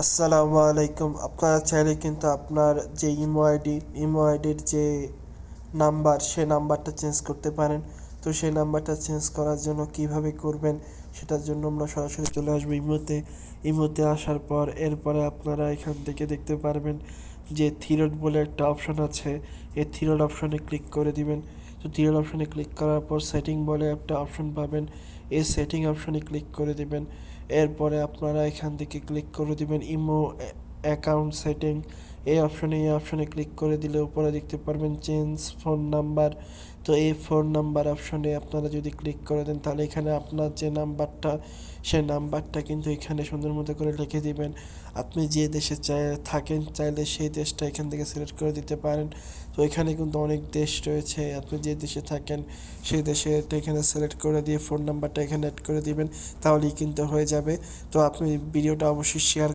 আসসালামু আলাইকুম। আপনারা চাইলে কিন্তু আপনার যে ইমো আইডির যে নাম্বার সে নাম্বারটা চেঞ্জ করতে পারেন। তো সেই নাম্বারটা চেঞ্জ করার জন্য কিভাবে করবেন সেটার জন্য আমরা সরাসরি চলে আসবো ইমোতে আসার পর এরপরে আপনারা এখান থেকে দেখতে পারবেন যে থ্রি বলে একটা অপশন আছে। এই থ্রি অপশনে ক্লিক করে দিবেন। তো থ্রি অপশনে ক্লিক করার পর সেটিং বলে একটা অপশন পাবেন। এই সেটিং অপশনে ক্লিক করে দিবেন। এরপরে আপনারা এখান থেকে ক্লিক করে দিবেন ইমো অ্যাকাউন্ট সেটিং। এই অপশনে ক্লিক করে দিলে উপরে দেখতে পারবেন চেঞ্জ ফোন নাম্বার। তো এই ফোন নাম্বার অপশনে আপনারা যদি ক্লিক করে দেন তাহলে এখানে আপনার যে নাম্বারটা সেই নাম্বারটা কিন্তু এখানে সুন্দর মতো করে লিখে দিবেন। আপনি যে দেশে থাকেন চাইলে সেই দেশটা এখান থেকে সিলেক্ট করে দিতে পারেন। তো এখানে কিন্তু অনেক দেশ রয়েছে, আপনি যে দেশে থাকেন সেই দেশেটা এখানে সিলেক্ট করে দিয়ে ফোন নাম্বারটা এখানে অ্যাড করে দিবেন, তাহলেই কিন্তু হয়ে যাবে। তো আপনি ভিডিওটা অবশ্যই শেয়ার